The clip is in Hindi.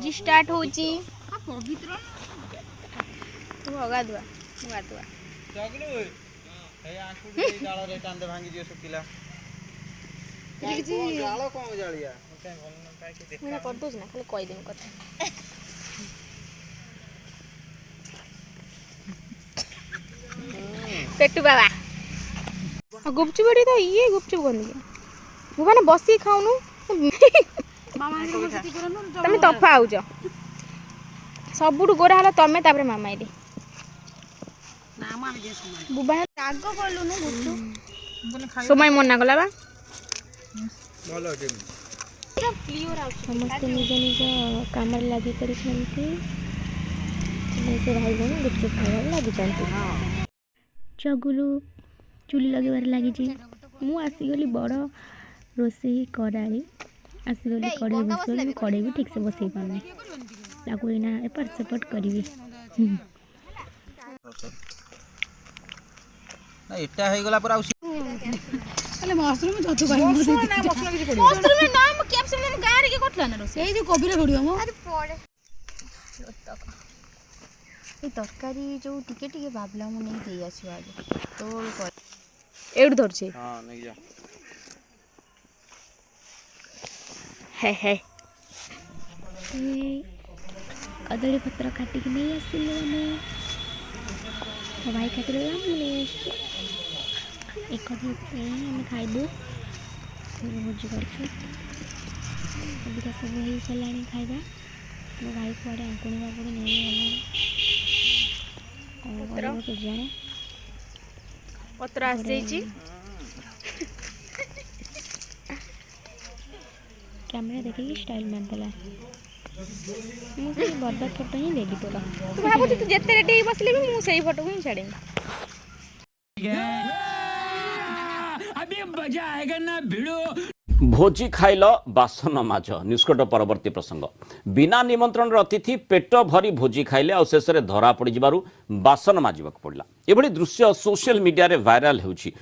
भोजी स्टार्ट होची पवित्र तू गाधुआ गाधुआ चगलु हे आंखु दे डाल रे टांदे भांगी दियो सुकिला डाल कोन जालिया काई भल न काई के देखा मैं कर दोस ना खाली कहि देम कथा पेटू बाबा गुपचुप बड़ी तो ये गुपचुप बंदी वो माने बसी खाउनु मामा तमे तफा आउज सबुठु गोरा हला तमे तापर मामा इदी ना मार जे बुबा राग करलुनु गुपचुप समय मना गला बा भलो जे समस्त निज निज काम लगी कर भाई बहन गुपचुप खाइबार लगी चगुलू चुली लगेबार लगी मु आसीगली बड़ रोसई कराड़ी आसीगली कड़े बस कड़े भी ठीक से बसई पानी ताकू एना एपट सेपट करी ना एटा हे गला पर आ अरे मशरूम छतु भाई मशरूम ना मशरूम किछ पड़ियो मशरूम में नाम कैप्सूल में गार के कोठला ना रोसे एई जो कोबी रे पड़ियो मो अरे पड़े ए तरकारी जो टिके टिके बाबला मु नहीं देई आसी आगे तोल कर एड धर छे हां नहीं जा हे कदली पत्र काटी के नहीं आसिले मैं भाई काटी देला मुने एक कदली हम खाइबू भोजी करछु अभी सब ही चलानी खाइबा मो भाई कुआडे आंकुणी बाबू नहीं गला कौन के जाने पत्र आस जाइची कैमरा देखिए स्टाइल मान देला मुझे बर्बाद फोटो ही देली तोरा तू भाबो तू जेते रेडी बसले भी मु सही फोटो ही छाड़े अभी मजा आएगा ना भिड़ो भोजी खाइल बासन माज निष्कट परवर्ती प्रसंग बिना निमंत्रण अतिथि पेट भरी भोजी खाइले आ शेष में धरा पड़ बासन माजिबाक पड़ला एभली दृश्य सोशल मीडिया रे वायरल होउछि।